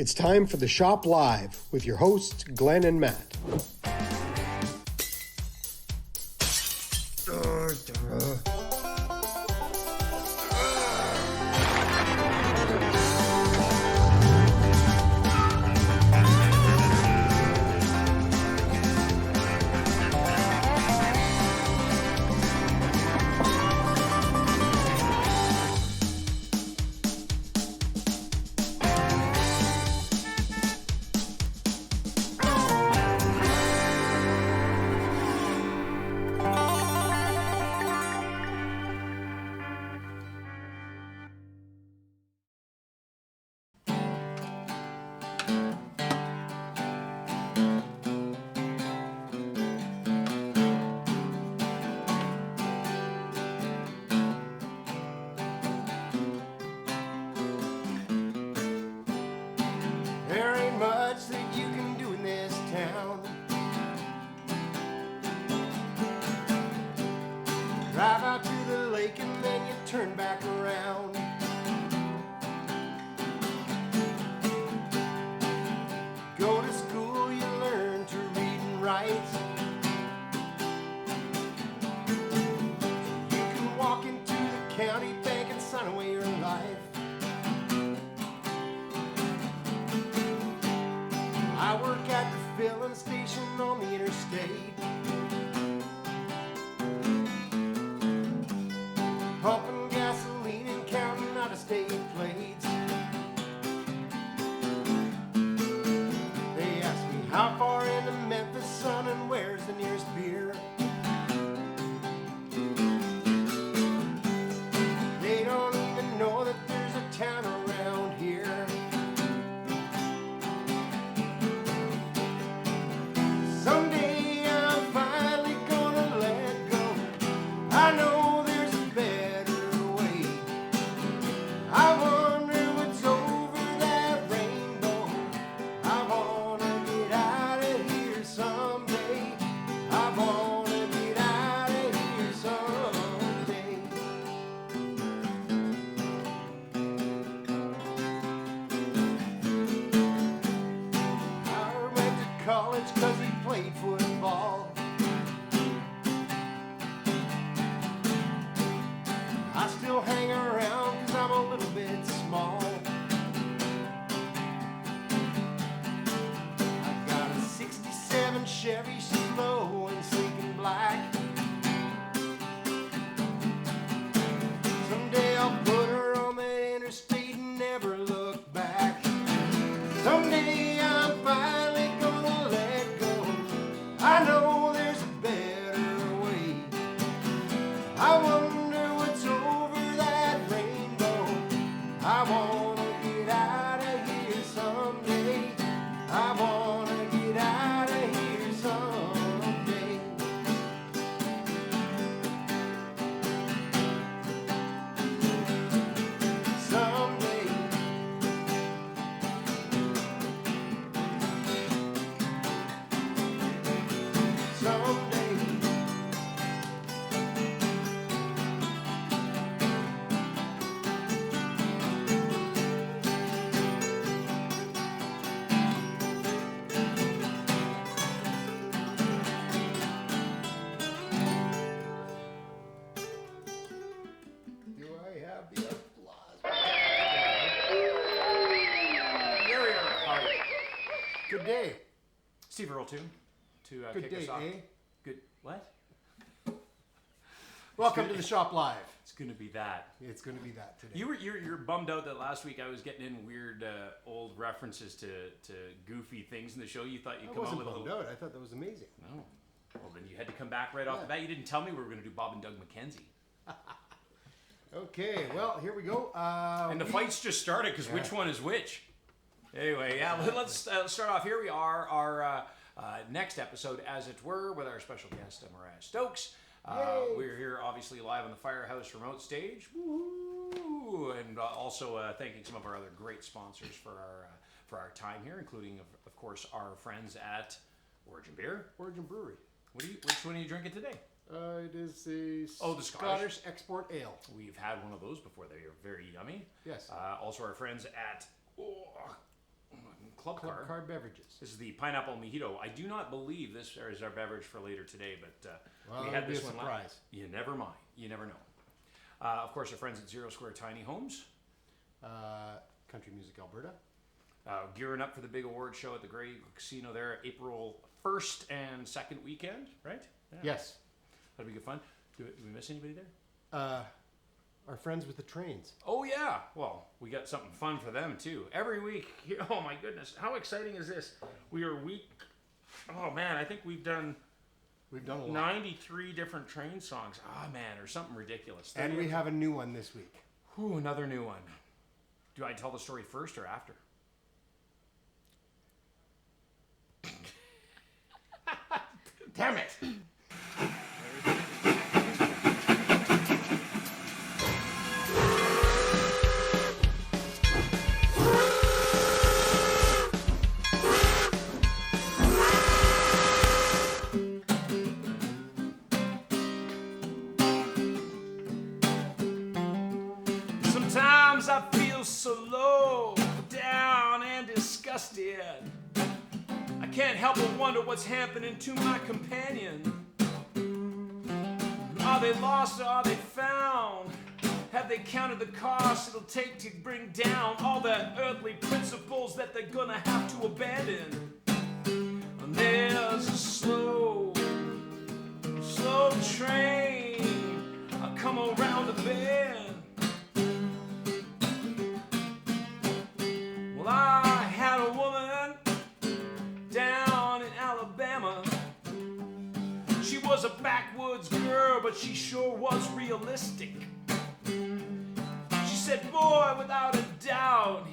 It's time for the Shop Live with your hosts, Glenn and Matt. There ain't much that you can do in this town. Drive out to the lake and then you turn back around. Go to school, you learn to read and write. You can walk into the county bank and sign away your life. I work at the filling station on the interstate, pumping gasoline and counting out-of-state plates. They ask me how far into Memphis, son, and where's the nearest beer. They don't even know that there's a town around here. Someday I'm finally gonna let go. I know there's a better way. I wonder what's over that rainbow. I wanna get out of here someday. I wanna get out of here someday. I went to college 'cause we played football. I still hang around 'cause I'm a little bit small. I got a 67 Chevy, slow and sleek and black. Someday I'll put her on the interstate and never look back. Someday I'm finally gonna let go. I know there's a better way. I wonder what's over that rainbow. I wanna get out of here someday. I wanna get out of here someday. Someday. Someday. Do I have the applause? Here we are. Hi. Good day. Steve Earl too. To Good kick day, us off. eh? Good. What? Welcome to the Shop Live. It's gonna be that. It's going to be that today. You're bummed out that last week I was getting in weird old references to goofy things in the show. You thought you'd I come up wasn't with a bummed little. out. I thought that was amazing. No. Well, then you had to come back right off the bat. You didn't tell me we were going to do Bob and Doug McKenzie. Okay, well, here we go. And the fight's just started because which one is which? Anyway, yeah, let's start off. Here we are, our next episode, as it were, with our special guest, Mariya Stokes. We're here, obviously, live on the Firehouse remote stage. Woo! And also thanking some of our other great sponsors for our time here, including, of course, our friends at Origin Beer. Origin Brewery. Which one are you drinking today? It is a the Scottish Export Ale. We've had one of those before. They are very yummy. Yes. Also, our friends at Club Car. Card beverages. This is the pineapple mojito. I do not believe this is our beverage for later today, but Well, we had this be a one. surprise. You never mind. You never know. Of course, our friends at Zero Square Tiny Homes. Country Music Alberta. Gearing up for the big award show at the Grey Casino there, April 1st and 2nd weekend, right? Yeah. Yes. That'll be good fun. Do we miss anybody there? Our friends with the trains. Oh, yeah. Well, we got something fun for them, too. Every week. Oh, my goodness. How exciting is this? We are week... Oh, man. I think we've done a lot. 93 different train songs. Ah, man. Or something ridiculous. And we have a new one this week. Whew, another new one. Do I tell the story first or after? Damn it! Sometimes I feel so low down and disgusted. I can't help but wonder what's happening to my companion. Are they lost or are they found? Have they counted the cost it'll take to bring down all the earthly principles that they're gonna have to abandon? And there's a slow train come around the bend. Well, I had a woman down in Alabama. She was a backwoods girl, but she sure was realistic. She said, boy, without a doubt,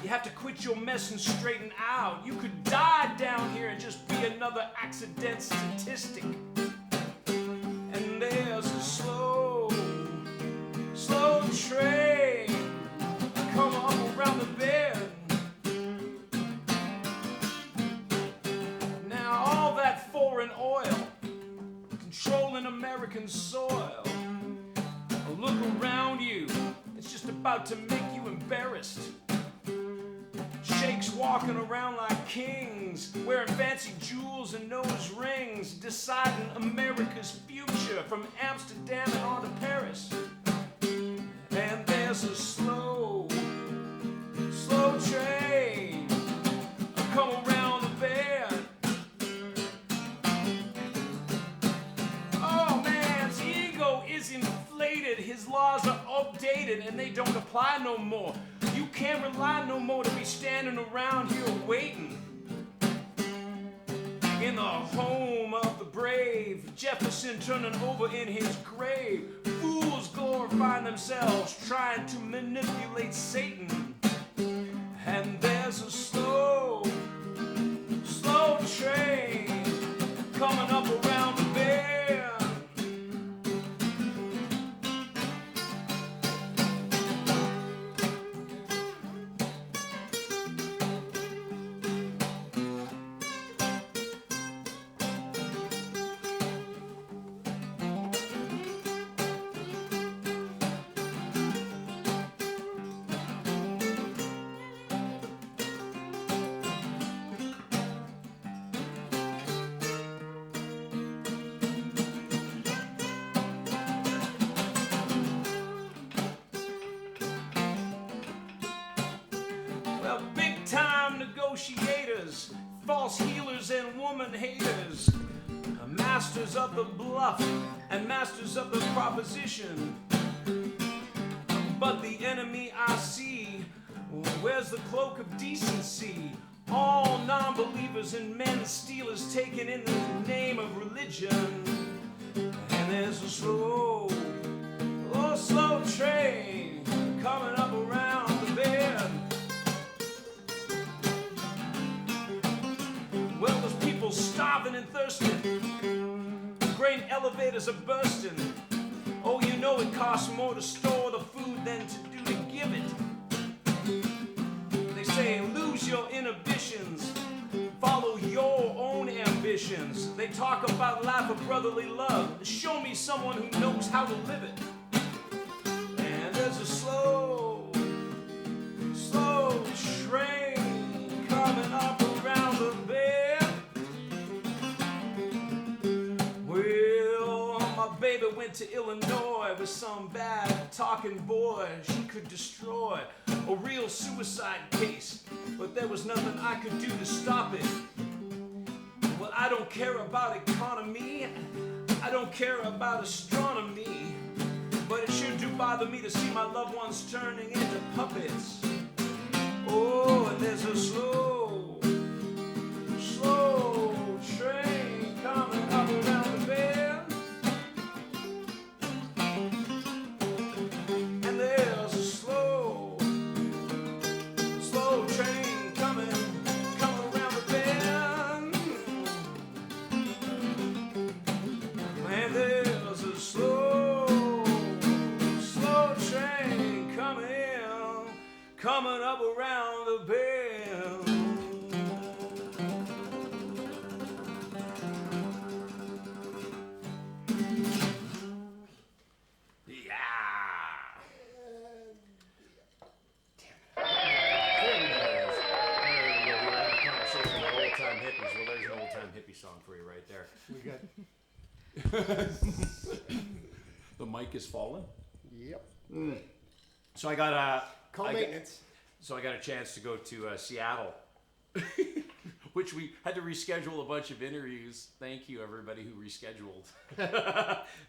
you have to quit your mess and straighten out. You could die down here and just be another accident statistic. And there's a slow train come up around the bend. Now all that foreign oil controlling American soil. Look around you, it's just about to make you embarrassed. Sheiks walking around like kings, wearing fancy jewels and nose rings, deciding America's future from Amsterdam and on to Paris. And there's a slow train come around the bend. Oh, man's ego is inflated, his laws are updated and they don't apply no more. You can't rely no more to be standing around here waiting. In the home of the brave, Jefferson turning over in his grave. Fools glorifying themselves, trying to manipulate Satan. And there's a slow train coming up around the bend. Negotiators, false healers and woman haters, masters of the bluff and masters of the proposition. But the enemy I see wears the cloak of decency. All non-believers and men stealers taken in the name of religion. And there's a slow train coming up around the bend. Well, there's people starving and thirsting. Grain elevators are bursting. Oh, you know it costs more to store the food than to do to give it. They say lose your inhibitions, follow your own ambitions. They talk about life of brotherly love. Show me someone who knows how to live it. And there's a slow train coming up went to Illinois with some bad talking boy. She could destroy a real suicide case, but there was nothing I could do to stop it. Well, I don't care about economy, I don't care about astronomy, but it sure do bother me to see my loved ones turning into puppets. Oh, and there's a slow train coming up around the bend. And there's a slow train coming around the bend. And there's a slow train coming up around the bend. Song for you right there. We got. The mic is falling. Yep. So I got maintenance. So I got a chance to go to Seattle, which we had to reschedule a bunch of interviews. Thank you everybody who rescheduled,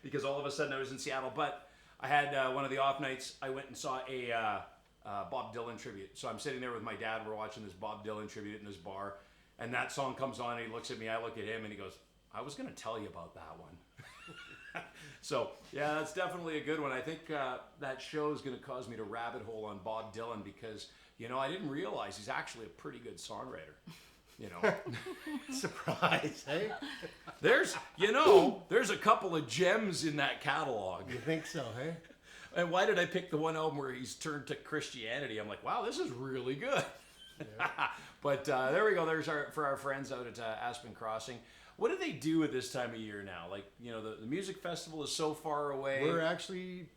because all of a sudden I was in Seattle. But I had one of the off nights. I went and saw a Bob Dylan tribute. So I'm sitting there with my dad. We're watching this Bob Dylan tribute in this bar. And that song comes on, and he looks at me, I look at him, and he goes, I was going to tell you about that one. So, yeah, that's definitely a good one. I think that show is going to cause me to rabbit hole on Bob Dylan because, you know, I didn't realize he's actually a pretty good songwriter. You know, Surprise, hey? there's a couple of gems in that catalog. You think so, hey? And why did I pick the one album where he's turned to Christianity? I'm like, wow, this is really good. Yeah. But there we go. There's for our friends out at Aspen Crossing. What do they do at this time of year now? Like, you know, the music festival is so far away. We're actually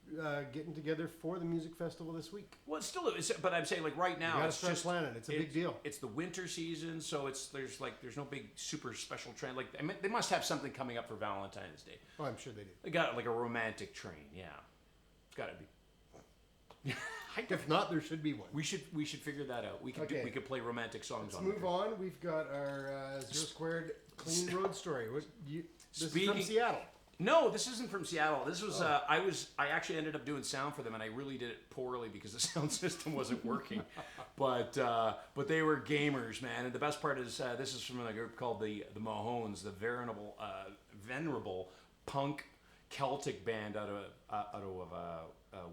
getting together for the music festival this week. Well, it's still, but I'm saying like right now, You it's gotta start just planning. It's a big deal. It's the winter season, so there's no big super special trend. Like they must have something coming up for Valentine's Day. Oh, I'm sure they do. They got like a romantic train. Yeah, it's got to be. If not, there should be one. We should figure that out. We could we could play romantic songs. Let's move on. We've got our Zero Squared Clean Road Story. This is from Seattle. No, this isn't from Seattle. This was I actually ended up doing sound for them, and I really did it poorly because the sound system wasn't working. but they were gamers, man. And the best part is this is from a group called the Mahones, the venerable punk Celtic band out of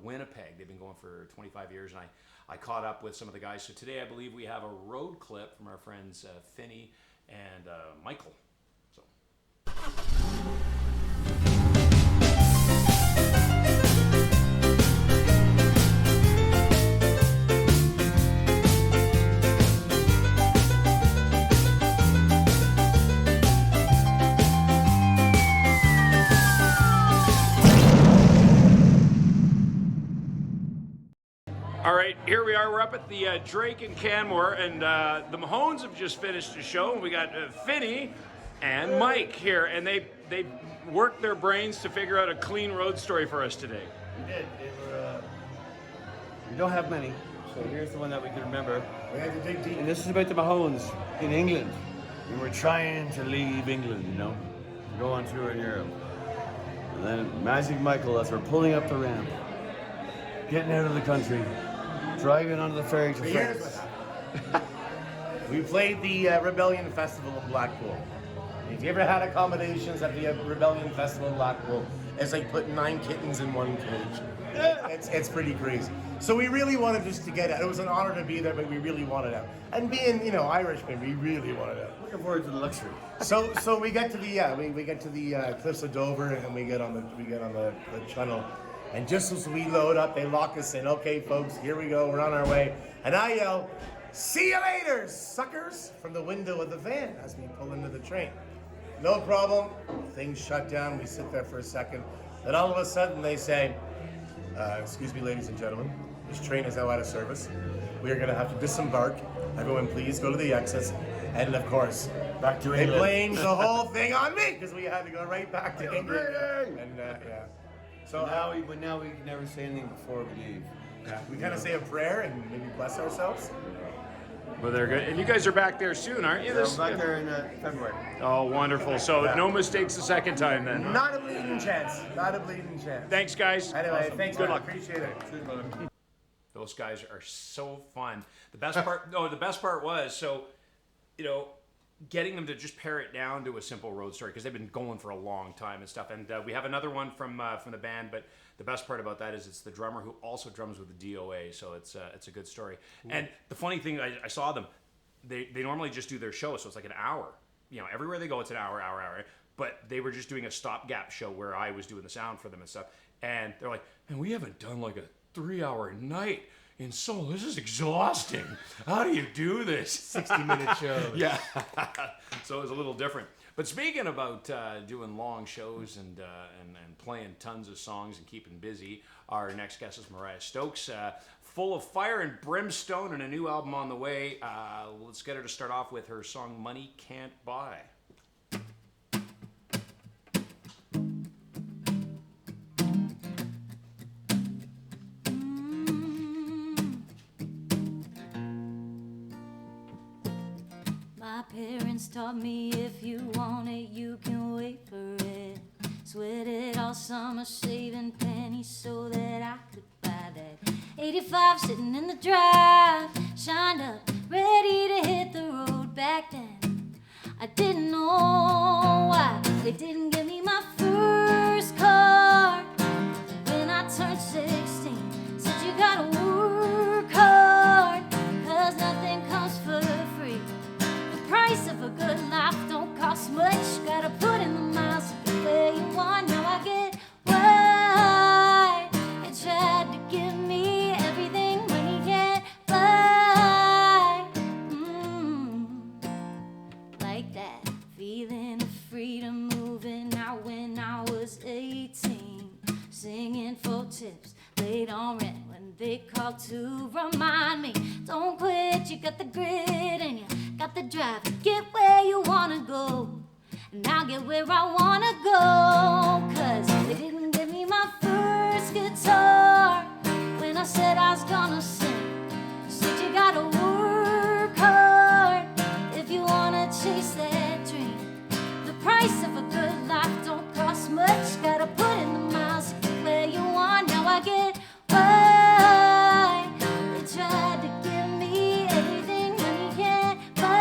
Winnipeg. They've been going for 25 years, and I caught up with some of the guys. So today I believe we have a road clip from our friends Finney and Michael. So. All right, here we are. We're up at the Drake in Canmore, and the Mahones have just finished a show. We got Finney and Mike here, and they worked their brains to figure out a clean road story for us today. We did. We don't have many, so here's the one that we can remember. We had to dig deep. And this is about the Mahones in England. We were trying to leave England, you know, to go on tour in Europe. And then Magic Michael, as we're pulling up the ramp, getting out of the country, driving onto the ferry to France. We played the Rebellion Festival in Blackpool. If you ever had accommodations at the Rebellion Festival in Blackpool, it's like putting 9 kittens in one cage. It's pretty crazy. So we really wanted just to get out. It was an honor to be there, but we really wanted out. And being, you know, Irishmen, we really wanted out. Looking forward to the luxury. So we get to the we get to the cliffs of Dover, and we get on the channel. And just as we load up, they lock us in. Okay, folks, here we go. We're on our way. And I yell, "See you later, suckers!" from the window of the van as we pull into the train. No problem. Things shut down. We sit there for a second. Then all of a sudden they say, "Excuse me, ladies and gentlemen. This train is now out of service. We are going to have to disembark. Everyone, please go to the exits." And of course, Back to they England. blamed the whole thing on me because we had to go right back to England. And yeah. So now we can never say anything before we leave. We kind of say a prayer and maybe bless ourselves. Well, they're good. And you guys are back there soon, aren't you? So I'm back there in February. Oh, wonderful. So no mistakes the second time then. Not a bleeding chance. Not a bleeding chance. Thanks, guys. Anyway, thanks. Good man. luck. Appreciate it. Those guys are so fun. The best part was, so, getting them to just pare it down to a simple road story, because they've been going for a long time and stuff. And we have another one from the band, but the best part about that is it's the drummer who also drums with the DOA, so it's a good story. And the funny thing, I saw them, they normally just do their show, so it's like an hour. Everywhere they go, it's an hour. But they were just doing a stopgap show where I was doing the sound for them and stuff. And they're like, man, we haven't done like a 3-hour night in so this is exhausting. How do you do this? 60-minute show. Yeah. So it was a little different. But speaking about doing long shows and playing tons of songs and keeping busy, our next guest is Mariya Stokes, full of fire and brimstone and a new album on the way. Let's get her to start off with her song Money Can't Buy. My parents taught me if you want it, you can wait for it. Sweated all summer saving pennies so that I could buy that 85 sitting in the drive, shined up, ready to hit the road. Back then I didn't know why they didn't give me my first car. When I turned 16, said you gotta work hard, 'cause nothing comes for free. Price of a good life don't cost much. Gotta put in the miles to get where you want. Now I get why they tried to give me everything money can't buy. Like that feeling of freedom moving out when I was 18, singing for tips, late on rent when they called to remind me, don't quit, you got the grit and you got the drive to get where you wanna go. And I'll get where I wanna go, 'cause they didn't give me my first guitar when I said I was gonna sing. Said you gotta work hard if you wanna chase that dream. The price of a good life don't cost much. Gotta put in the miles to get where you want. Now I get why they tried to give me everything money can't buy.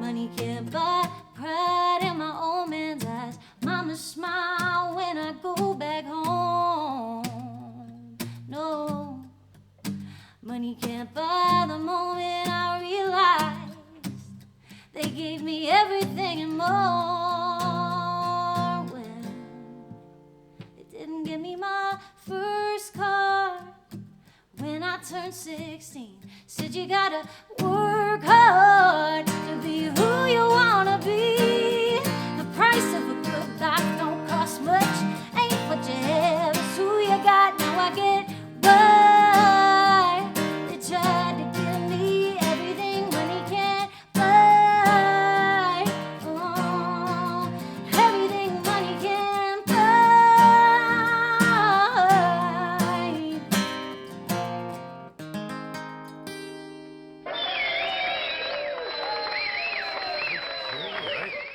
Money can't buy pride in my old man's eyes. Mama smile when I go back home. No, money can't buy the moment I realized they gave me everything and more. When they didn't give me my first car when I turned 16, said you gotta work hard to be who you wanna be. The price of a good life don't cost much. Ain't what you have, it's who you got. Now I get why they tried to give me everything money can't buy. Oh, everything money can't buy.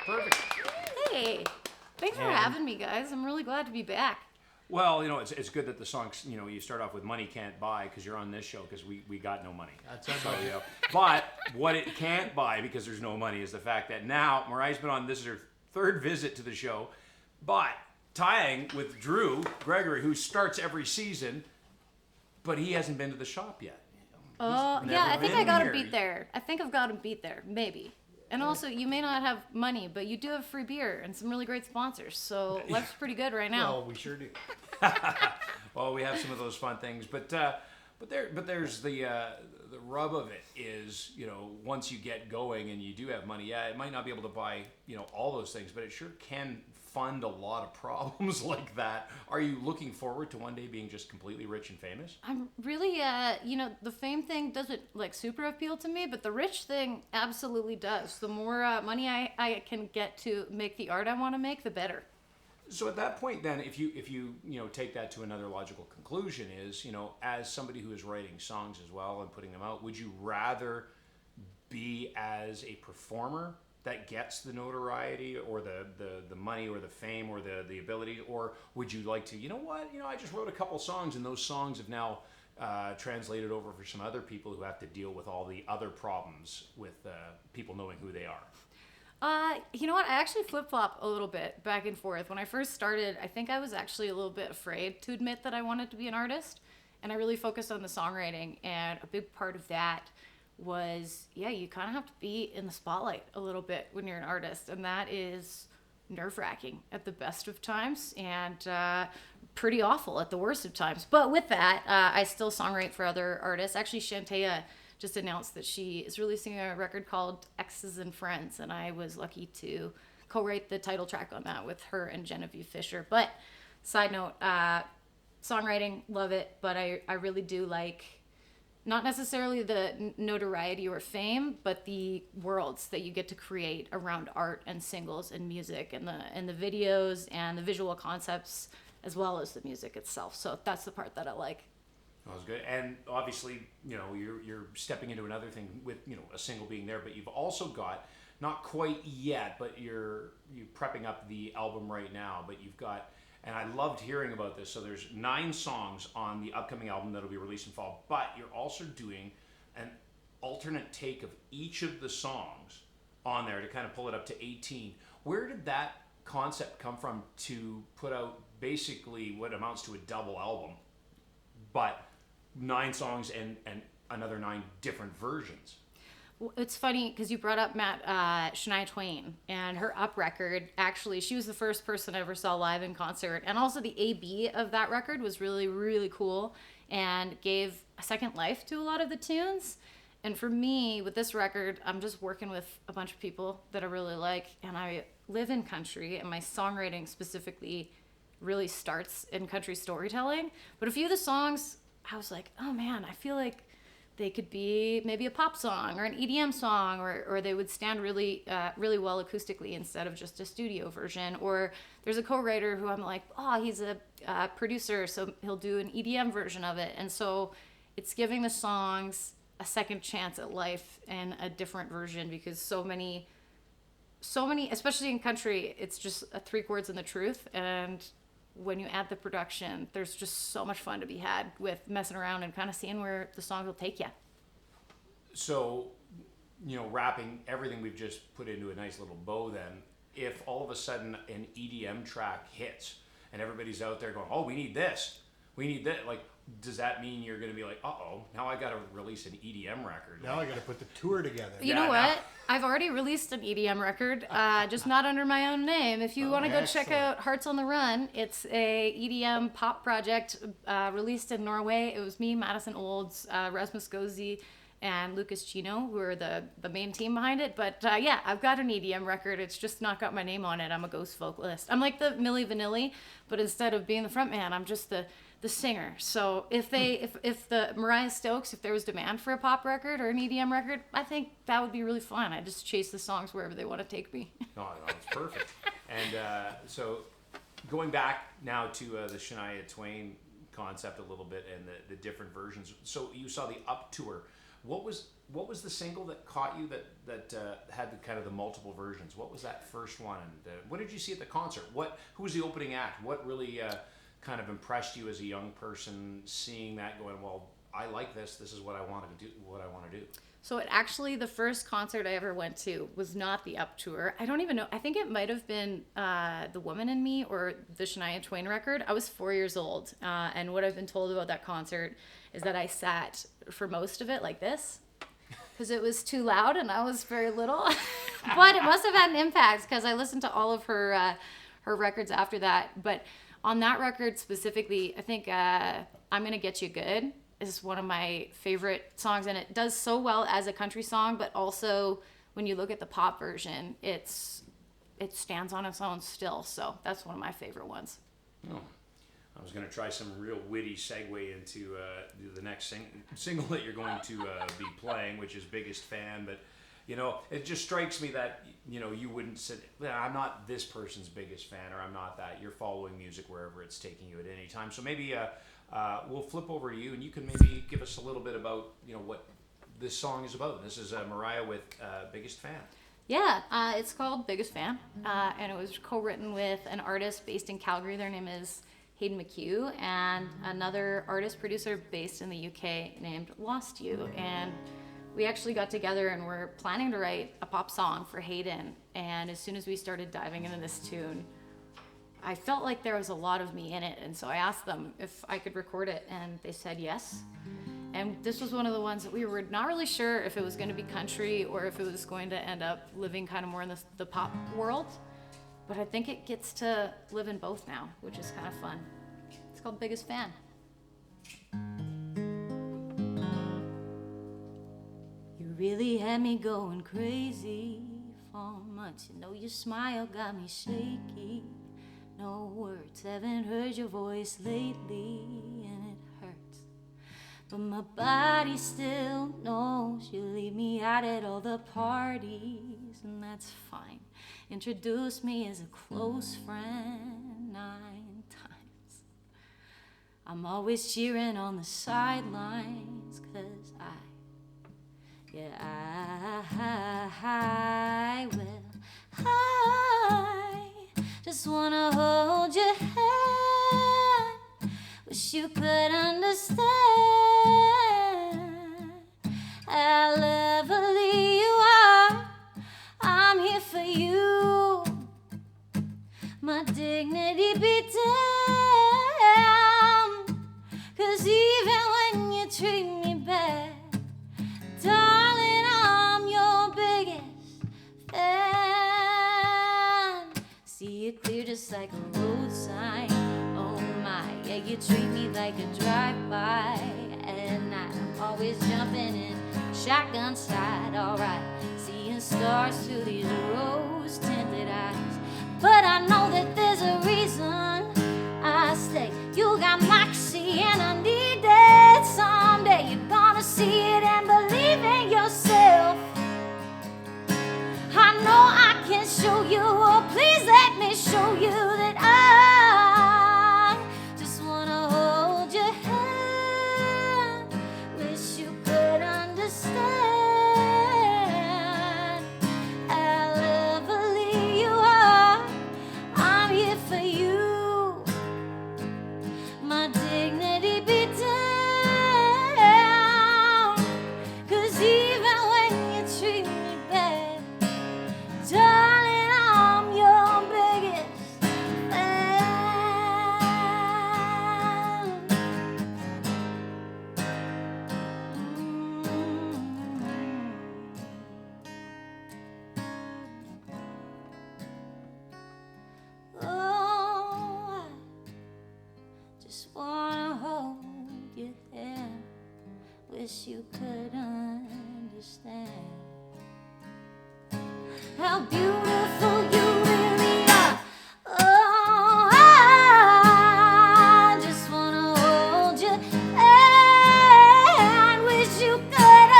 Perfect. Hey, thanks for having me, guys. I'm really glad to be back. Well, it's good that the songs, you start off with Money Can't Buy because you're on this show because we got no money. That's our So, budget. But what it can't buy because there's no money is the fact that now Mariya's been on, this is her third visit to the show, but tying with Drew Gregory, who starts every season, but he hasn't been to the shop yet. Oh, He's yeah, I never think been I got here. him beat there. I think I've got him beat there, maybe. And also, you may not have money, but you do have free beer and some really great sponsors. So life's pretty good right now. Well, we sure do. Well, we have some of those fun things, but there's the rub of it is, once you get going and you do have money, it might not be able to buy, all those things, but it sure can fund a lot of problems like that. Are you looking forward to one day being just completely rich and famous? I'm really, the fame thing doesn't like super appeal to me, but the rich thing absolutely does. The more money I can get to make the art I want to make, the better. So at that point, then, if you take that to another logical conclusion, is as somebody who is writing songs as well and putting them out, would you rather be as a performer that gets the notoriety or the money or the fame or the ability, or would you like to, I just wrote a couple songs and those songs have now translated over for some other people who have to deal with all the other problems with people knowing who they are? You know what? I actually flip-flop a little bit back and forth. When I first started, I think I was actually a little bit afraid to admit that I wanted to be an artist, and I really focused on the songwriting, and a big part of that was, you kind of have to be in the spotlight a little bit when you're an artist, and that is nerve-wracking at the best of times and pretty awful at the worst of times. But with that, I still songwrite for other artists. Actually, Shantea just announced that she is releasing a record called Exes and Friends, and I was lucky to co-write the title track on that with her and Genevieve Fisher. But side note, songwriting, love it, but I really do like not necessarily the notoriety or fame, but the worlds that you get to create around art and singles and music and the videos and the visual concepts as well as the music itself. So that's the part that I like. That was good. And obviously, you're stepping into another thing with, a single being there, but you've also got, not quite yet, but you're prepping up the album right now, but you've got, and I loved hearing about this, so there's 9 songs on the upcoming album that'll be released in fall, but you're also doing an alternate take of each of the songs on there to kind of pull it up to 18. Where did that concept come from to put out basically what amounts to a double album, but 9 songs and another 9 different versions? Well, it's funny because you brought up Shania Twain and her Up record. Actually, she was the first person I ever saw live in concert, and also the AB of that record was really, really cool and gave a second life to a lot of the tunes. And for me, with this record, I'm just working with a bunch of people that I really like, and I live in country, and my songwriting specifically really starts in country storytelling. But a few of the songs, I was like, oh man, I feel like they could be maybe a pop song or an EDM song, or they would stand really really well acoustically instead of just a studio version. Or there's a co-writer who I'm like, he's a producer, so he'll do an EDM version of it. And so it's giving the songs a second chance at life and a different version, because so many, especially in country, it's just 3 chords and the truth. And when you add the production, there's just so much fun to be had with messing around and kind of seeing where the song will take you. So, wrapping everything we've just put into a nice little bow, then, if all of a sudden an EDM track hits and everybody's out there going, we need this, like, does that mean you're going to be like, now I got to release an EDM record? Now I got to put the tour together. You know what? I've already released an EDM record, just not under my own name. If you want to go check out Hearts on the Run, it's a EDM pop project released in Norway. It was me, Madison Olds, Rasmus Gozi, and Lucas Chino, who are the main team behind it. But I've got an EDM record. It's just not got my name on it. I'm a ghost vocalist. I'm like the Milli Vanilli, but instead of being the front man, I'm just the singer. So if the Mariya Stokes, if there was demand for a pop record or an EDM record, I think that would be really fun. I just chase the songs wherever they want to take me. No, it's perfect. And so going back now to the Shania Twain concept a little bit and the different versions. So you saw the Up tour. What was the single that caught you that had kind of the multiple versions? What was that first one? And what did you see at the concert? Who was the opening act? What really kind of impressed you as a young person, seeing that, going, well, I like this. This is what I want to do. So the first concert I ever went to was not the Up tour. I don't even know. I think it might have been The Woman in Me or the Shania Twain record. I was 4 years old, and what I've been told about that concert is that I sat for most of it like this, because it was too loud and I was very little. But it must have had an impact, because I listened to all of her records after that. But on that record specifically, I think I'm Gonna Get You Good is one of my favorite songs, and it does so well as a country song, but also when you look at the pop version, it stands on its own still. So that's one of my favorite ones. Oh. I was going to try some real witty segue into the next single that you're going to be playing, which is Biggest Fan. But, you know, it just strikes me that, you know, you wouldn't say, I'm not this person's biggest fan, or I'm not that. You're following music wherever it's taking you at any time. So maybe we'll flip over to you, and you can maybe give us a little bit about, you know, what this song is about. This is Mariya with Biggest Fan. Yeah, it's called Biggest Fan, and it was co-written with an artist based in Calgary. Their name is Hayden McHugh, and another artist producer based in the UK named Lost You. And we actually got together and we're planning to write a pop song for Hayden. And as soon as we started diving into this tune, I felt like there was a lot of me in it, and so I asked them if I could record it, and they said yes. And this was one of the ones that we were not really sure if it was going to be country or if it was going to end up living kind of more in the pop world. But I think it gets to live in both now, which is kind of fun. It's called Biggest Fan. You really had me going crazy for months. You know your smile got me shaky. No words, haven't heard your voice lately, and it hurts. But my body still knows you leave me out at all the parties, and that's fine. Introduce me as a close friend 9 times. I'm always cheering on the sidelines, 'cause I just wanna hold your hand. Wish you could understand how lovely you are. I'm here for you. My dignity be damned, 'cause even when you treat me bad, darling, I'm your biggest fan. See it clear just like a road sign. Oh my, yeah, you treat me like a drive-by. At night I'm always jumping in shotgun side. Alright, seeing stars through these rose-tinted eyes. But I know that there's a reason I stay. You got moxie and I need it. Someday you're gonna see it and believe in yourself. I know I can show you, oh please let me show you that I just wanna hold your hand. Wish you could understand how lovely you are. I'm here for you. My dignity be down, 'cause even when you treat me bad, darling, I'm your biggest fan. Oh, I just wanna hold your hand. Wish you could understand how beautiful you really are. Oh, I just wanna hold your hand. Wish you could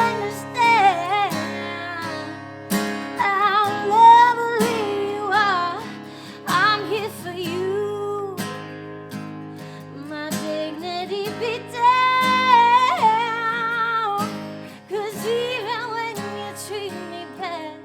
understand how lovely you are. I'm here for you. My dignity be down, 'cause even when you treat me bad,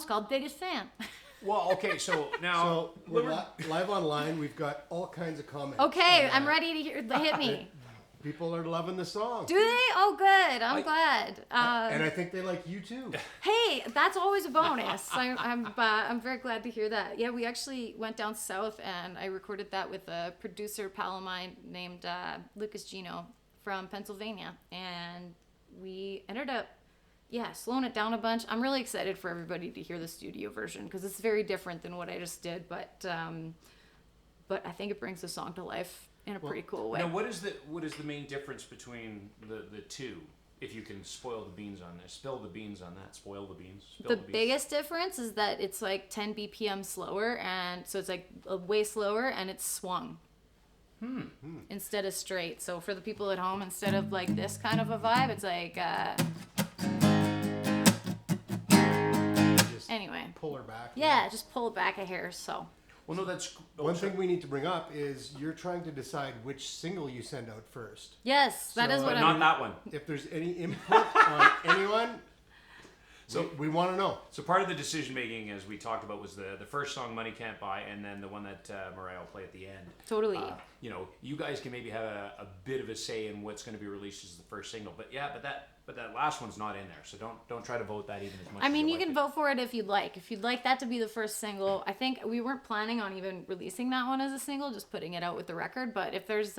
It's called Biggest Fan. Well, okay, so now So we're live online. We've got all kinds of comments. Okay, on I'm that. ready to hear the hit me. People are loving the song. Do they? Oh, good. I'm glad. And I think they like you too. Hey, that's always a bonus. I'm very glad to hear that. Yeah, we actually went down south and I recorded that with a producer pal of mine named Lucas Gino from Pennsylvania, and we ended up slowing it down a bunch. I'm really excited for everybody to hear the studio version because it's very different than what I just did, but I think it brings the song to life in a pretty cool way. Now, what is the main difference between the two? If you can spoil the beans on this, spill the beans on that, spoil the beans. The biggest difference is that it's like 10 BPM slower, and so it's like way slower, and it's swung instead of straight. So for the people at home, instead of like this kind of a vibe, it's like anyway. Pull her back. Yeah, just pull it back a hair. So. Well, no, that's One thing we need to bring up is you're trying to decide which single you send out first. Yes, that is So- what but I'm. not that one. If there's any input on anyone, so we want to know. So part of the decision making, as we talked about, was the first song "Money Can't Buy," and then the one that Mariya will play at the end. Totally. You guys can maybe have a bit of a say in what's going to be released as the first single, but that last one's not in there. So don't try to vote that even as much. I mean, as you can vote for it if you'd like. If you'd like that to be the first single, I think we weren't planning on even releasing that one as a single, just putting it out with the record. But if there's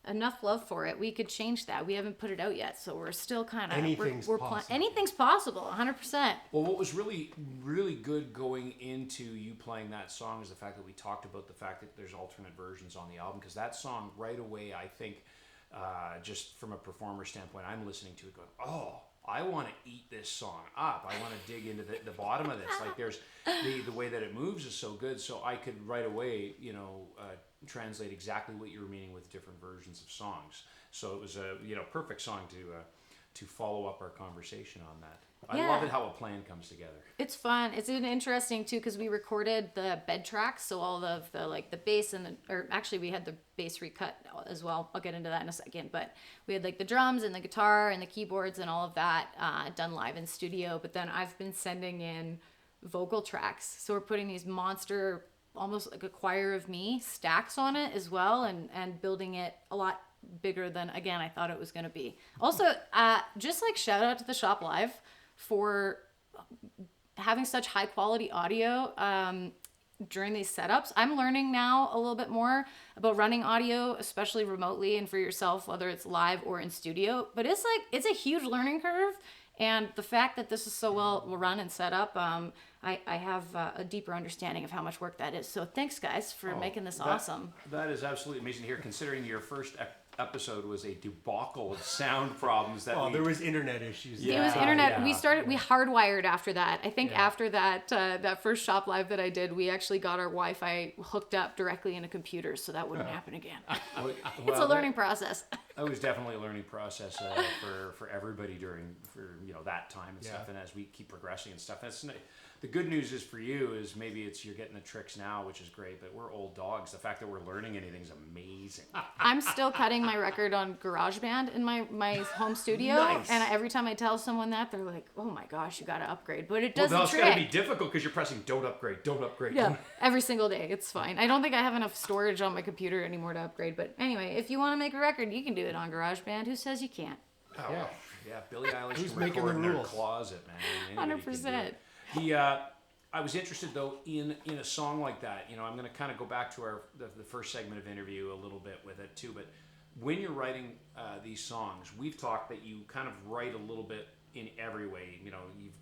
enough love for it, we could change that. We haven't put it out yet, so we're still kind of Anything's possible. Anything's possible, 100%. Well, what was really, really good going into you playing that song is the fact that we talked about the fact that there's alternate versions on the album, because that song right away, I think, just from a performer standpoint, I'm listening to it going, oh, I want to eat this song up. I want to dig into the bottom of this. Like there's the way that it moves is so good. So I could right away, translate exactly what you were meaning with different versions of songs. So it was a perfect song to follow up our conversation on that. I love it how a plan comes together. It's fun. It's interesting too because we recorded the bed tracks, so all of the bass or actually we had the bass recut as well. I'll get into that in a second, but we had like the drums and the guitar and the keyboards and all of that done live in studio. But then I've been sending in vocal tracks, so we're putting these monster, almost like a choir of me stacks on it as well, and building it a lot bigger than again I thought it was going to be. Also, just like shout out to the Shop Live for having such high quality audio during these setups. I'm learning now a little bit more about running audio, especially remotely and for yourself, whether it's live or in studio. But it's a huge learning curve, and the fact that this is so well run and set up, I have a deeper understanding of how much work that is. So thanks guys for making this awesome. That is absolutely amazing to hear, considering your first episode was a debacle of sound problems that There was internet issues. It was internet. We hardwired after that. I think after that first Shop Live that I did, we actually got our Wi-Fi hooked up directly into computers, so that wouldn't happen again. It's a learning process. That was definitely a learning process for everybody for that time and stuff, and as we keep progressing and stuff. The good news is for you is maybe you're getting the tricks now, which is great, but we're old dogs. The fact that we're learning anything is amazing. I'm still cutting my record on GarageBand in my home studio, Nice. and every time I tell someone that, they're like, "Oh my gosh, you got to upgrade." But it does the It's trick. got to be difficult because you're pressing "Don't upgrade, don't upgrade." Yeah, every single day. It's fine. I don't think I have enough storage on my computer anymore to upgrade. But anyway, if you want to make a record, you can do it on GarageBand. Who says you can't? Oh, yeah. Billie Eilish Who's can making record the in their rules? closet, man. Anybody can do 100%. it. I was interested though in a song like that. I'm going to kind of go back to the first segment of interview a little bit with it too. But when you're writing these songs, we've talked that you kind of write a little bit in every way.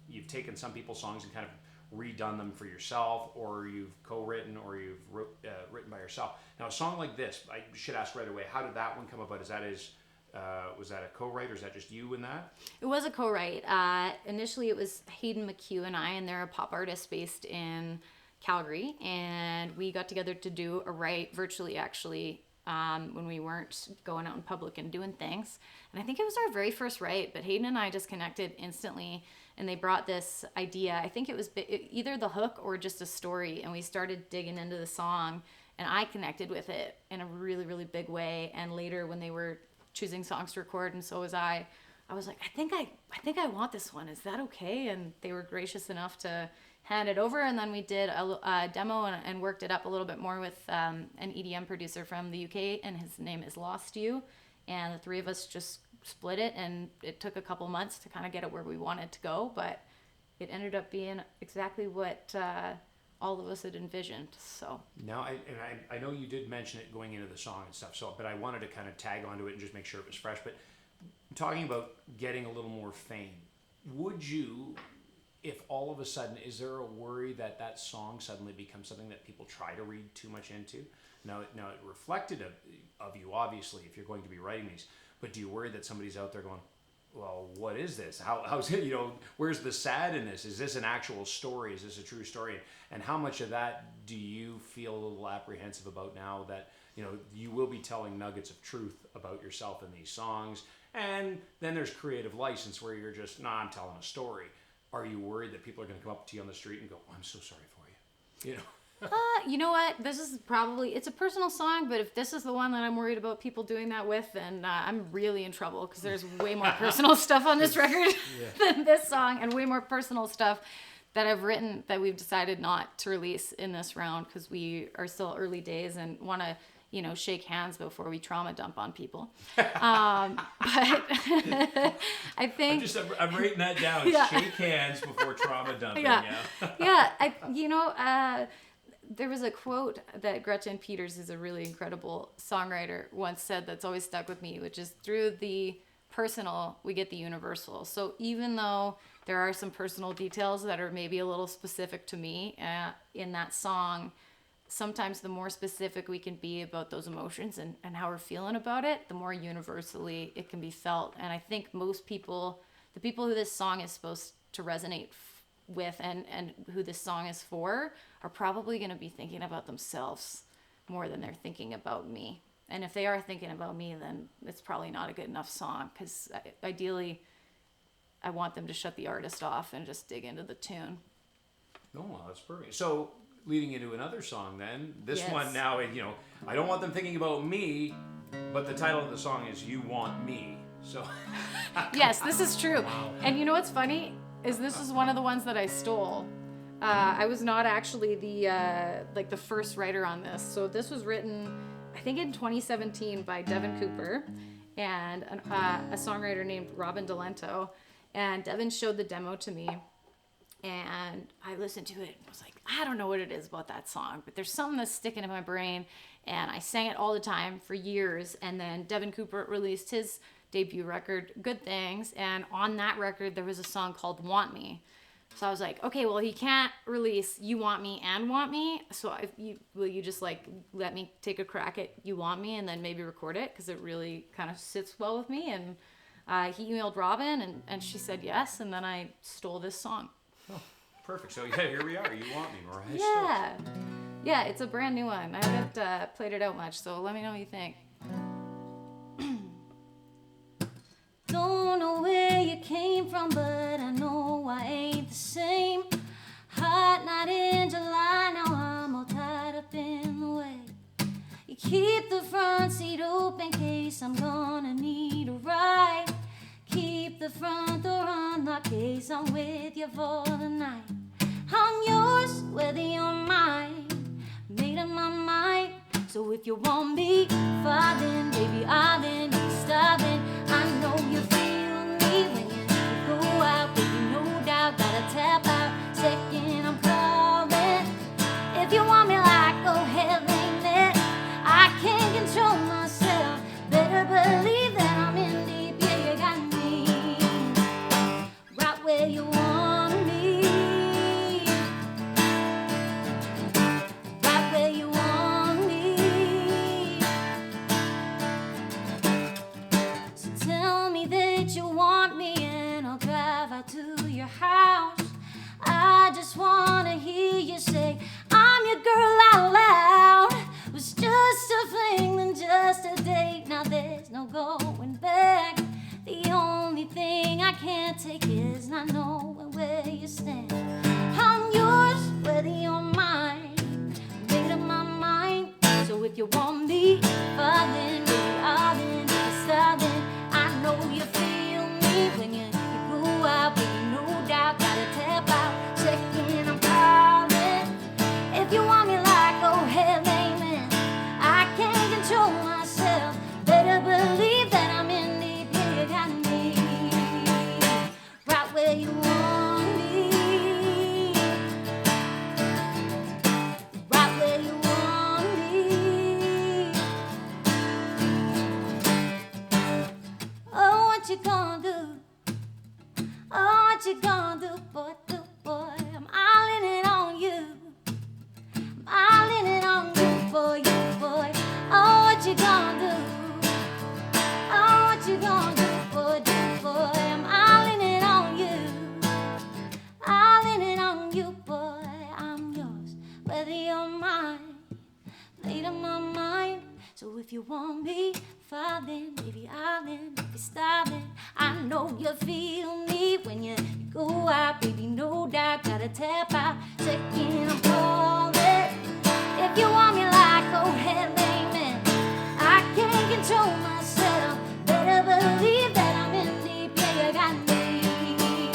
You've taken some people's songs and kind of redone them for yourself, or you've co-written, or you've written by yourself. Now, a song like this, I should ask right away, how did that one come about? Was that a co-write, or is that just you in that? It was a co-write. Initially, it was Hayden McHugh and I, and they're a pop artist based in Calgary, and we got together to do a write virtually, actually, when we weren't going out in public and doing things. And I think it was our very first write, but Hayden and I just connected instantly, and they brought this idea. I think it was either the hook or just a story, and we started digging into the song, and I connected with it in a really, really big way. And later, when they were choosing songs to record, and so was I was like, I think I want this one. Is that okay? And they were gracious enough to hand it over, and then we did a demo and worked it up a little bit more with an EDM producer from the UK, and his name is Lost You, and the three of us just split it, and it took a couple months to kind of get it where we wanted to go, but it ended up being exactly what all of us had envisioned. So now, I know you did mention it going into the song and stuff, but I wanted to kind of tag onto it and just make sure it was fresh. But talking about getting a little more fame, would you, if all of a sudden, is there a worry that that song suddenly becomes something that people try to read too much into? Now it reflected of you, obviously, if you're going to be writing these, but do you worry that somebody's out there going, well, what is this? How's it, where's the sad in this? Is this an actual story? Is this a true story? And how much of that do you feel a little apprehensive about now that, you will be telling nuggets of truth about yourself in these songs? And then there's creative license where you're just, I'm telling a story. Are you worried that people are going to come up to you on the street and go, I'm so sorry for you? You know what? This is probably, it's a personal song, but if this is the one that I'm worried about people doing that with, then I'm really in trouble, because there's way more personal stuff on this record than this song, and way more personal stuff that I've written that we've decided not to release in this round, because we are still early days and want to, shake hands before we trauma dump on people. But I think... I'm writing that down. Yeah. Shake hands before trauma dumping. There was a quote that Gretchen Peters, is a really incredible songwriter, once said that's always stuck with me, which is, through the personal, we get the universal. So even though there are some personal details that are maybe a little specific to me in that song, sometimes the more specific we can be about those emotions and how we're feeling about it, the more universally it can be felt. And I think most people, the people who this song is supposed to resonate with and who this song is for, are probably going to be thinking about themselves more than they're thinking about me. And if they are thinking about me, then it's probably not a good enough song, because ideally I want them to shut the artist off and just dig into the tune. Oh, that's perfect. So leading into another song then, this Yes. one now, I don't want them thinking about me, but the title of the song is You Want Me. So Yes, this is true. And you know what's funny is this is one of the ones that I stole. I was not actually the first writer on this. So this was written, I think, in 2017 by Devin Cooper and a songwriter named Robin Delento. And Devin showed the demo to me, and I listened to it and was like, I don't know what it is about that song, but there's something that's sticking in my brain, and I sang it all the time for years. And then Devin Cooper released his debut record, Good Things, and on that record there was a song called Want Me. So I was like, okay, well, he can't release You Want Me and Want Me, so will you just let me take a crack at You Want Me and then maybe record it, because it really kind of sits well with me. And he emailed Robin, and she said yes, and then I stole this song. oh, perfect. So here we are. You Want Me, Mariya Stokes. Yeah, it's a brand new one. I haven't played it out much, so let me know what you think. Don't know where you came from, but I know I ain't the same. Hot night in July, now I'm all tied up in the way. You keep the front seat open in case I'm gonna need a ride. Keep the front door unlocked in case I'm with you for the night. I'm yours, whether you're mine. Made up my mind. So if you want me, falling, baby, I've been starving. I know you feel me when you go out, baby, no doubt. Gotta tap out, second I'm calling. If you want me like, go ahead, name it. I can't control myself. Better believe that I'm in deep. Yeah, you got me right where you want me. Right where you want me. So tell me that you want me, and I'll drive out to your house. I just wanna hear you say, I'm your girl out loud. It was just a fling, then just a date. Now there's no going back. The only thing I can't take is not knowing where you stand. I'm yours, whether you're mine. Made up my mind. So if you want me, falling, baby, I've been starving. I know you feel me when you go out, baby, no doubt. Gotta tap out, second I'm what you gonna do? Oh, what you gonna do, boy, boy? I'm all in it on you. I'm all in it on you, boy, Oh, what you gonna do? Oh, what you gonna do, boy? I'm all in it on you. All in it on you, boy. I'm yours, whether you're mine. Made up my mind. So if you want me, falling, baby, I'll in. If you're styling, I know you feel me when you go out, baby, no doubt. Gotta tap out, second I'm calling. If you want me like, go ahead, amen. I can't control myself. Better believe that I'm in deep. Yeah, you got me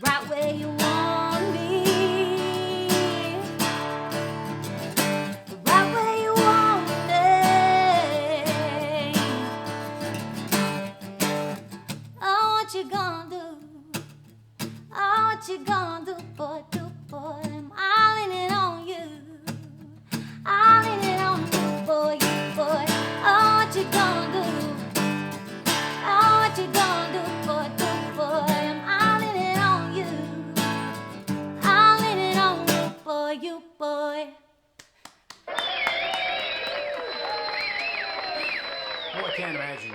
right where you want me. Right where you want me. Oh, what you gonna do? Oh, what you gonna do, boy, boy? I'm all in it on you. All in it on you, boy, Oh, what you gonna do? Oh, what you gonna do, boy, I'm all in it on you. All in it on you, boy. Oh, I can't imagine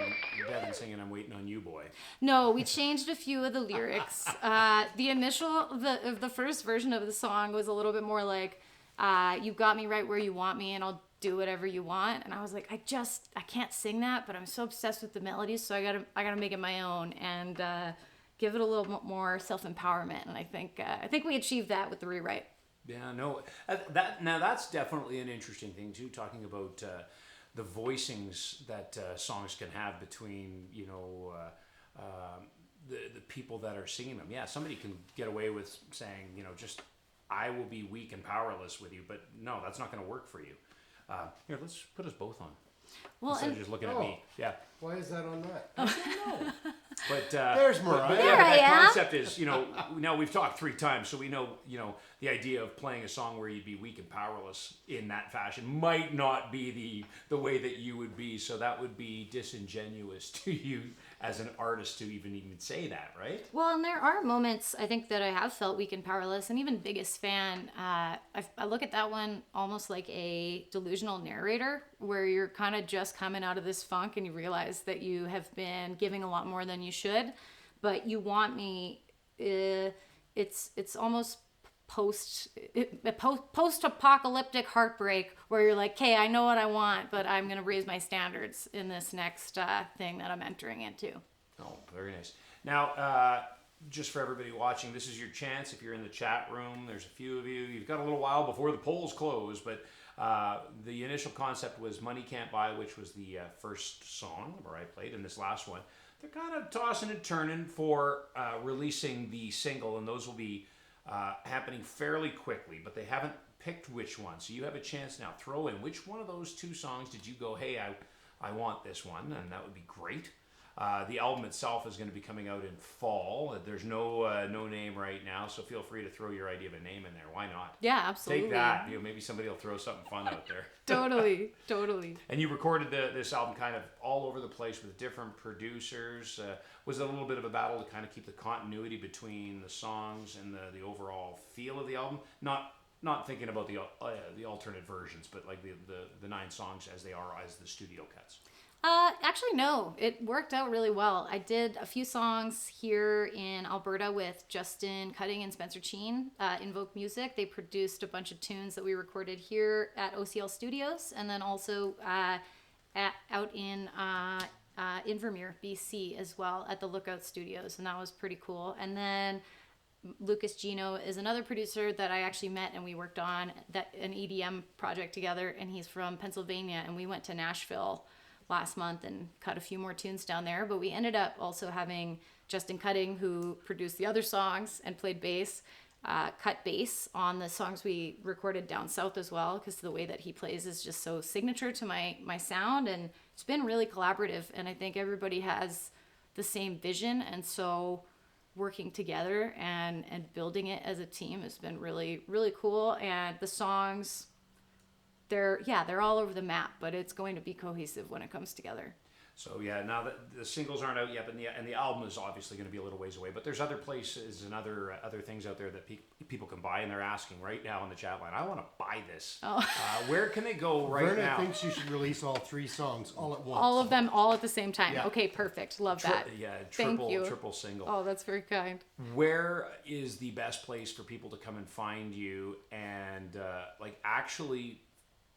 Devin singing "I'm Waiting on You, Boy." No, we changed a few of the lyrics. The first version of the song was a little bit more like, "You got me right where you want me, and I'll do whatever you want." And I was like, I can't sing that, but I'm so obsessed with the melodies, so I gotta make it my own and give it a little more self-empowerment. And I think we achieved that with the rewrite. Yeah, no, that's definitely an interesting thing too. Talking about the voicings that songs can have between the people that are singing them. Yeah, somebody can get away with saying, just I will be weak and powerless with you, but no, that's not going to work for you. Here, let's put us both on. Well, Instead of just looking at me. Yeah. Why is that on that? I don't know. But There's Mariya. But There but I that am. concept is, now we've talked 3 times, so we know, the idea of playing a song where you'd be weak and powerless in that fashion might not be the way that you would be. So that would be disingenuous to you as an artist to even say that, right? Well, and there are moments I think that I have felt weak and powerless, and even biggest fan. I look at that one almost like a delusional narrator, where you're kind of just coming out of this funk and you realize that you have been giving a lot more than you should, but you want me. It's almost post-apocalyptic heartbreak where you're like, "Okay, I know what I want, but I'm gonna raise my standards in this next thing that I'm entering into." Oh, very nice. Now, just for everybody watching, this is your chance. If you're in the chat room, there's a few of you. You've got a little while before the polls close, but the initial concept was Money Can't Buy, which was the first song where I played, and this last one. They're kind of tossing and turning for releasing the single, and those will be happening fairly quickly, but they haven't picked which one. So you have a chance now. Throw in which one of those 2 songs did you go, hey, I want this one, and that would be great. The album itself is going to be coming out in fall. There's no name right now, so feel free to throw your idea of a name in there. Why not? Yeah, absolutely. Take that. Maybe somebody will throw something fun out there. Totally. And you recorded this album kind of all over the place with different producers. Was it a little bit of a battle to kind of keep the continuity between the songs and the overall feel of the album? Not thinking about the alternate versions, but like the 9 songs as they are as the studio cuts. Actually, no. It worked out really well. I did a few songs here in Alberta with Justin Cutting and Spencer Cheen, Invoke Music. They produced a bunch of tunes that we recorded here at OCL Studios, and then also out in Invermere, BC as well at the Lookout Studios, and that was pretty cool. And then Lucas Gino is another producer that I actually met, and we worked on an EDM project together, and he's from Pennsylvania, and we went to Nashville last month and cut a few more tunes down there. But we ended up also having Justin Cutting, who produced the other songs and played bass, cut bass on the songs we recorded down south as well, because the way that he plays is just so signature to my sound, and it's been really collaborative, and I think everybody has the same vision, and so working together and building it as a team has been really, really cool. And the songs, they're all over the map, but it's going to be cohesive when it comes together. So yeah, now that the singles aren't out yet, but the album is obviously going to be a little ways away. But there's other places and other things out there that people can buy, and they're asking right now on the chat line, I want to buy this. Oh. Where can they go right Verna now? thinks you should release all 3 songs all at once. All of them, all at the same time. Yeah. Okay, perfect. Love that. Thank you. Triple single. Oh, that's very kind. Where is the best place for people to come and find you and actually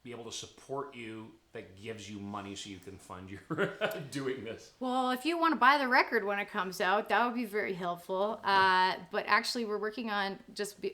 be able to support you that gives you money so you can fund your doing this? Well, if you want to buy the record when it comes out, that would be very helpful. But actually, we're working on,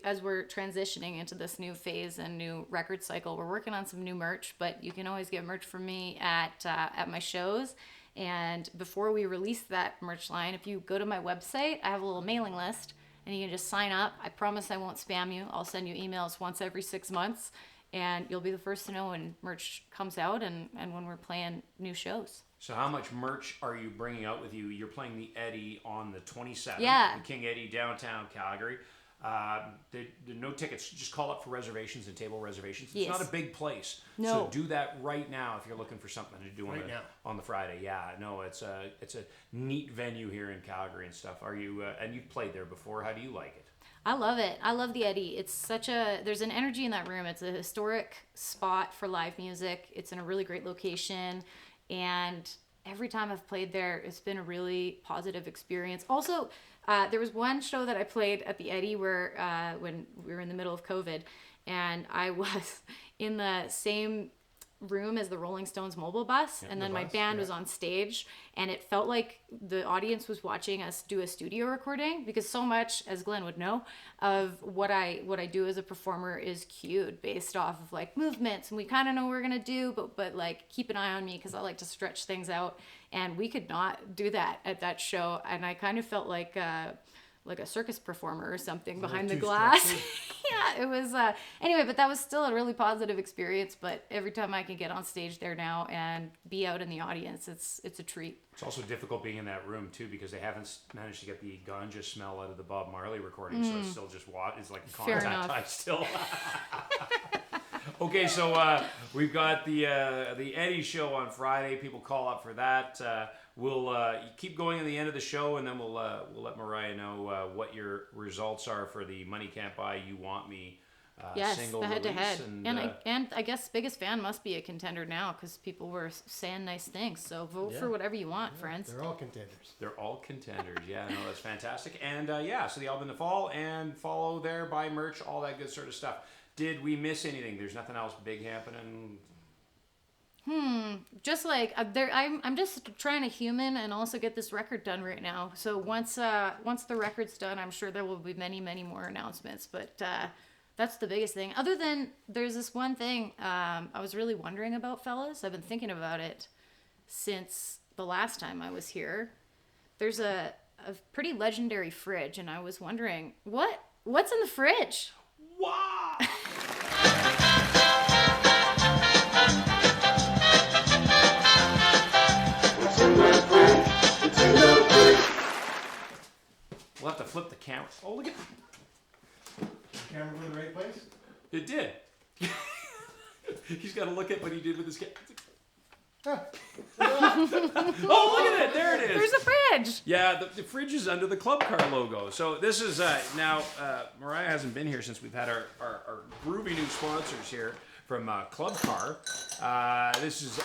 as we're transitioning into this new phase and new record cycle, we're working on some new merch. But you can always get merch from me at my shows. And before we release that merch line, if you go to my website, I have a little mailing list, and you can just sign up. I promise I won't spam you. I'll send you emails once every 6 months. And you'll be the first to know when merch comes out and when we're playing new shows. So how much merch are you bringing out with you? You're playing the Eddie on the 27th. Yeah. In King Eddie, downtown Calgary. There are no tickets. Just call up for reservations and table reservations. It's Yes. not a big place. No. So do that right now if you're looking for something to do Right now. on the Friday. Yeah, no, it's a neat venue here in Calgary and stuff. Are you and you've played there before. How do you like it? I love it. I love the Eddie. It's there's an energy in that room. It's a historic spot for live music. It's in a really great location. And every time I've played there, it's been a really positive experience. Also, there was one show that I played at the Eddie where when we were in the middle of COVID, and I was in the same room as the Rolling Stones mobile bus, and then my band was on stage, and it felt like the audience was watching us do a studio recording, because so much, as Glenn would know, of what I do as a performer is cued based off of like movements, and we kind of know what we're gonna do, but like keep an eye on me because I like to stretch things out, and we could not do that at that show, and I kind of felt like a circus performer or something behind the glass. Yeah, it was anyway, but that was still a really positive experience. But every time I can get on stage there now and be out in the audience, it's a treat. It's also difficult being in that room too because they haven't managed to get the ganja smell out of the Bob Marley recording, so it's still just it's like Fair contact enough. type still. Okay, so we've got the Eddie show on Friday. People call up for that. We'll keep going at the end of the show, and then we'll let Mariya know what your results are for the Money Can't Buy You Want Me Yes, single the head-to-head. release. And I guess Biggest Fan must be a contender now because people were saying nice things. So vote for whatever you want, friends. They're all contenders. They're all contenders. Yeah, no, that's fantastic. And so the album in the fall, and follow there, buy merch, all that good sort of stuff. Did we miss anything? There's nothing else big happening. Just like I'm just trying to human and also get this record done right now. So once the record's done, I'm sure there will be many more announcements. But that's the biggest thing. Other than there's this one thing I was really wondering about, fellas. I've been thinking about it since the last time I was here. There's a pretty legendary fridge, and I was wondering what's in the fridge. Wow! We'll have to flip the camera. Oh, look at Camera in the right place? it! Did. He's got to look at what he did with his camera. Oh, look at it! There it is. There's a fridge. Yeah, the fridge is under the Club Car logo. So this is now Mariya hasn't been here since we've had our groovy new sponsors here from Club Car. This is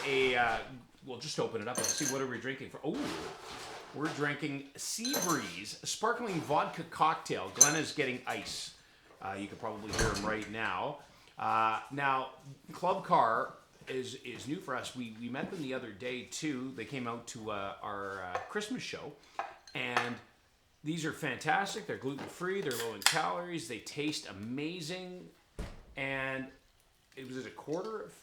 we'll just open it up and see what are we drinking for. Oh, we're drinking Sea Breeze, a sparkling vodka cocktail. Glenn is getting ice. You can probably hear him right now. Now, Club Car is new for us. We met them the other day too. They came out to our Christmas show, and these are fantastic. They're gluten-free. They're low in calories. They taste amazing, and it was at a quarter of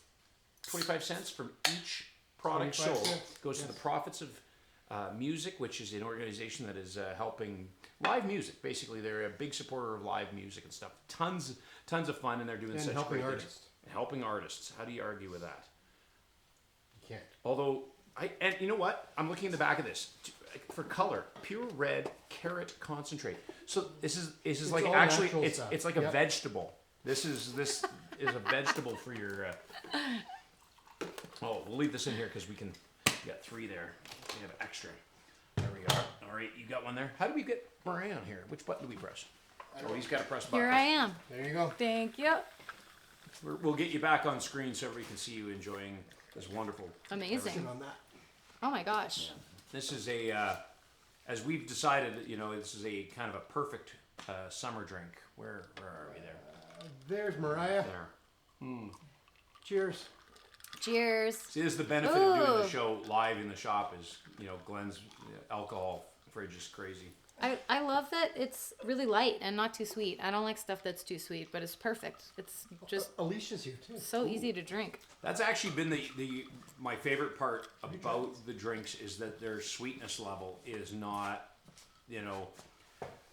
25 cents from each product 25 sold. cents, Goes to the profits of music, which is an organization that is helping live music. Basically, they're a big supporter of live music and stuff. Tons of fun, and they're doing And such helping great artists. things. Helping artists. How do you argue with that? You can't. Although, and you know what? I'm looking in the back of this for color, pure red carrot concentrate. So this is like all actually natural it's stuff. it's like a Yep. vegetable. This is a vegetable for your. Oh, we'll leave this in here because we can You got 3 there. We have extra. There we are. All right, you got one there. How do we get Mariya on here? Which button do we press? Oh, he's got to press button. Here I am. There you go. Thank you. We'll get you back on screen so everybody can see you enjoying this wonderful. Amazing. On that. Oh my gosh. This is as we've decided, this is a kind of a perfect summer drink. Where are we there? There's Mariya. There. Cheers. Cheers. See, this is the benefit of doing the show live in the shop is, Glenn's alcohol fridge is crazy. I love that it's really light and not too sweet. I don't like stuff that's too sweet, but it's perfect. It's just Alicia's here too. so easy to drink. That's actually been my favorite part about the drinks is that their sweetness level is not,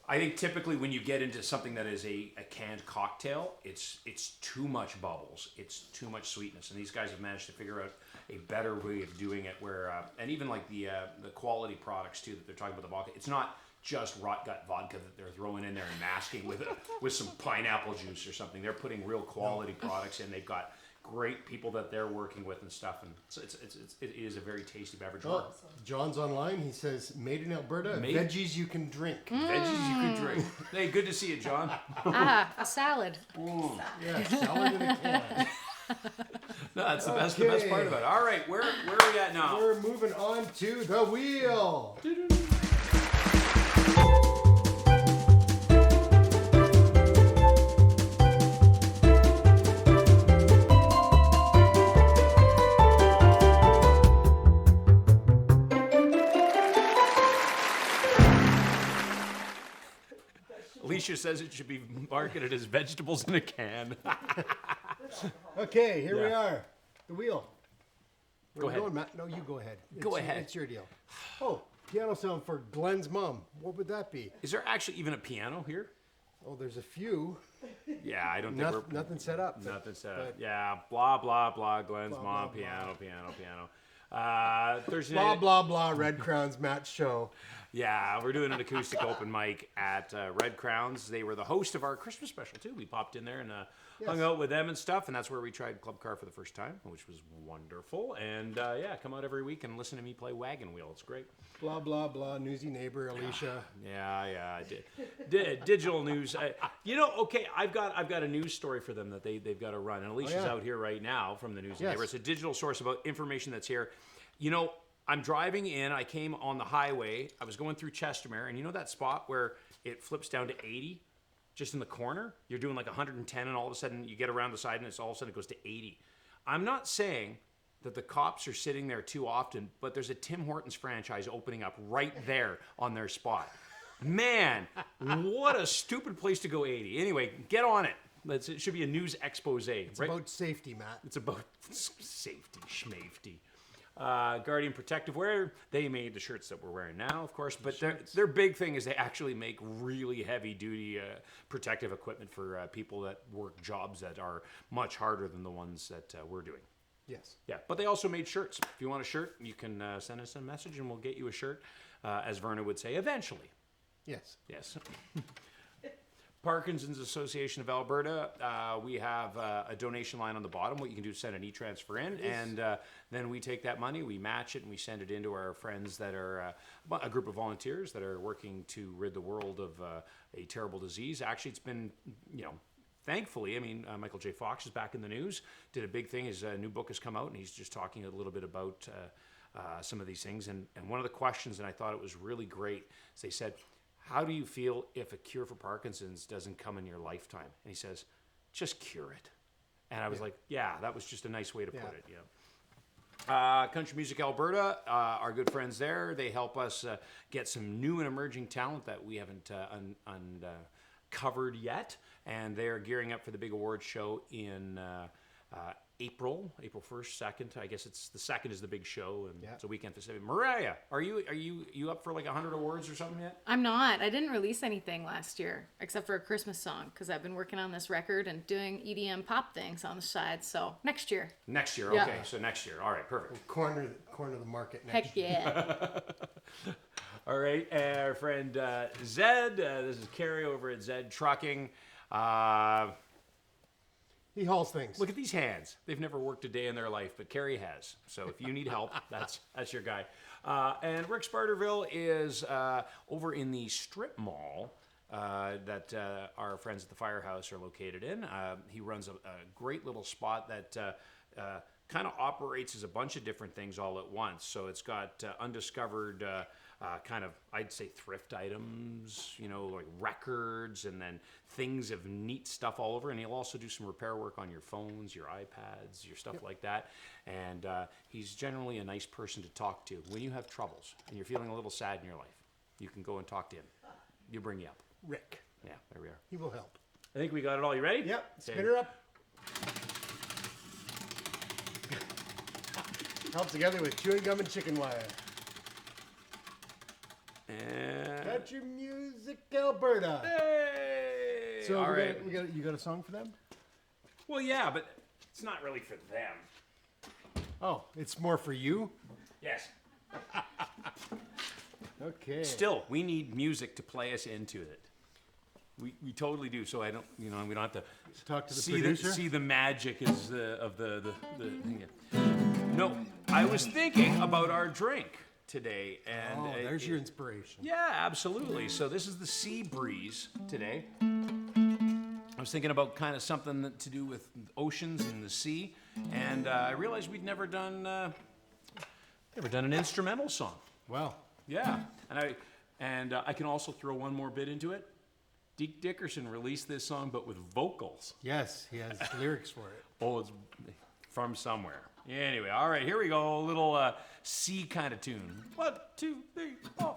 I think typically when you get into something that is a canned cocktail, it's too much bubbles, it's too much sweetness, and these guys have managed to figure out a better way of doing it. Where and even like the quality products too that they're talking about the vodka, it's not just rot gut vodka that they're throwing in there and masking with some pineapple juice or something. They're putting real quality products in. They've got great people that they're working with and stuff, and so it is a very tasty beverage. Oh, John's online. He says, "Made in Alberta, veggies you can drink." Veggies you can drink. Hey, good to see you, John. A salad. Yeah, salad in a can. No, that's the best part about it. All right, where are we at now? We're moving on to the wheel. Alicia says it should be marketed as vegetables in a can. Okay, here we are. The wheel. Where Go we ahead. Going, Matt? No, you go ahead. Go ahead. It's your deal. Oh, piano sound for Glenn's mom. What would that be? Is there actually even a piano here? Oh, there's a few. Yeah, I don't think we're... Nothing set up. Nothing set up. Yeah, blah, blah, blah, Glenn's Blah, mom, blah, piano. Thursday Blah, night... blah, blah, Red Crown's Matt show. Yeah, we're doing an acoustic open mic at Red Crowns. They were the host of our Christmas special, too. We popped in there and hung out with them and stuff, and that's where we tried Club Car for the first time, which was wonderful. And, come out every week and listen to me play Wagon Wheel. It's great. Blah, blah, blah, newsy neighbor, Alicia. Yeah, digital news. Okay, I've got a news story for them that they've got to run. And Alicia's out here right now from the News Neighbor. It's a digital source about information that's here. I'm driving in. I came on the highway. I was going through Chestermere, and that spot where it flips down to 80, just in the corner? You're doing like 110, and all of a sudden you get around the side, and all of a sudden it goes to 80. I'm not saying that the cops are sitting there too often, but there's a Tim Hortons franchise opening up right there on their spot. Man, what a stupid place to go 80. Anyway, get on it. It should be a news expose. It's about safety, Matt. It's about safety, schmafety. Guardian Protective Wear, they made the shirts that we're wearing now, of course, but their big thing is they actually make really heavy-duty protective equipment for people that work jobs that are much harder than the ones that we're doing. Yes. Yeah, but they also made shirts. If you want a shirt, you can send us a message and we'll get you a shirt, as Verna would say, eventually. Yes. Yes. Parkinson's Association of Alberta, we have a donation line on the bottom. What you can do is send an e-transfer in, and then we take that money, we match it, and we send it into our friends that are a group of volunteers that are working to rid the world of a terrible disease. Actually, it's been, thankfully, Michael J. Fox is back in the news, did a big thing. His new book has come out, and he's just talking a little bit about some of these things. And one of the questions, and I thought it was really great, is they said, how do you feel if a cure for Parkinson's doesn't come in your lifetime? And he says, just cure it. And I was like, yeah, that was just a nice way to put it. Country Music Alberta, our good friends there, they help us get some new and emerging talent that we haven't uncovered yet. And they're gearing up for the big awards show in April 1st, 2nd. I guess it's the 2nd is the big show, and it's a weekend festival. Mariya, are you up for like 100 awards or something yet? I'm not. I didn't release anything last year except for a Christmas song because I've been working on this record and doing EDM pop things on the side. So next year. Next year, Yeah. okay. So next year, all right, perfect. Corner the market next Heck yeah. All right, our friend Zed. This is Carrie over at Zed Trucking. He hauls things. Look at these hands. They've never worked a day in their life, but Kerry has. So if you need help, that's your guy. And Rick Sparterville is over in the strip mall that our friends at the Firehouse are located in. He runs a great little spot that kind of operates as a bunch of different things all at once. So it's got undiscovered kind of, I'd say, thrift items, like records, and then things of neat stuff all over. And he'll also do some repair work on your phones, your iPads, your stuff like that. And he's generally a nice person to talk to. When you have troubles and you're feeling a little sad in your life, you can go and talk to him. He'll bring you up. Rick. Yeah, there we are. He will help. I think we got it all. You ready? Yep. Okay. Spin her up. Help together with chewing gum and chicken wire. And Country Music Alberta. hey! So all right. you got a song for them? Well, yeah, but it's not really for them. Oh, it's more for you? Yes. Okay. Still, we need music to play us into it. We totally do. So I don't, we don't have to Talk to the see producer? see the magic of the thing. No, I was thinking about our drink today, and Oh, there's your inspiration. yeah, absolutely. So this is the Sea Breeze today. I was thinking about kind of something to do with oceans and the sea, and I realized we'd never done an instrumental song. Wow. Yeah, and I can also throw one more bit into it. Deke Dickerson released this song, but with vocals. Yes, he has lyrics for it. Oh, it's from somewhere. Anyway, all right, here we go. A little C kind of tune. 1, 2, 3, 4.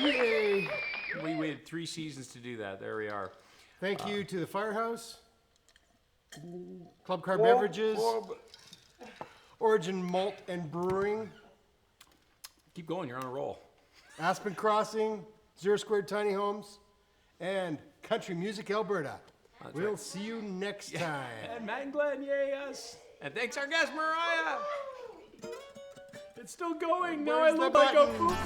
Yay! We waited 3 seasons to do that. There we are. Thank you to the Firehouse, Club Car Beverages, Origin Malt and Brewing, Keep going. You're on a roll. Aspen Crossing, Zero Squared Tiny Homes, and Country Music Alberta. We'll right. see you next time. And Matt and Glenn, yay us. And thanks our guest, Mariya. It's still going. Now I Where's the look like a button? poop.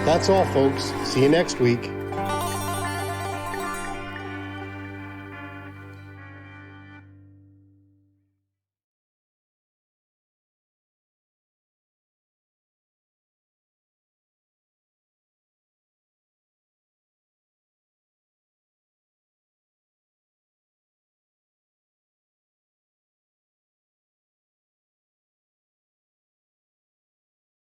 That's all, folks. See you next week.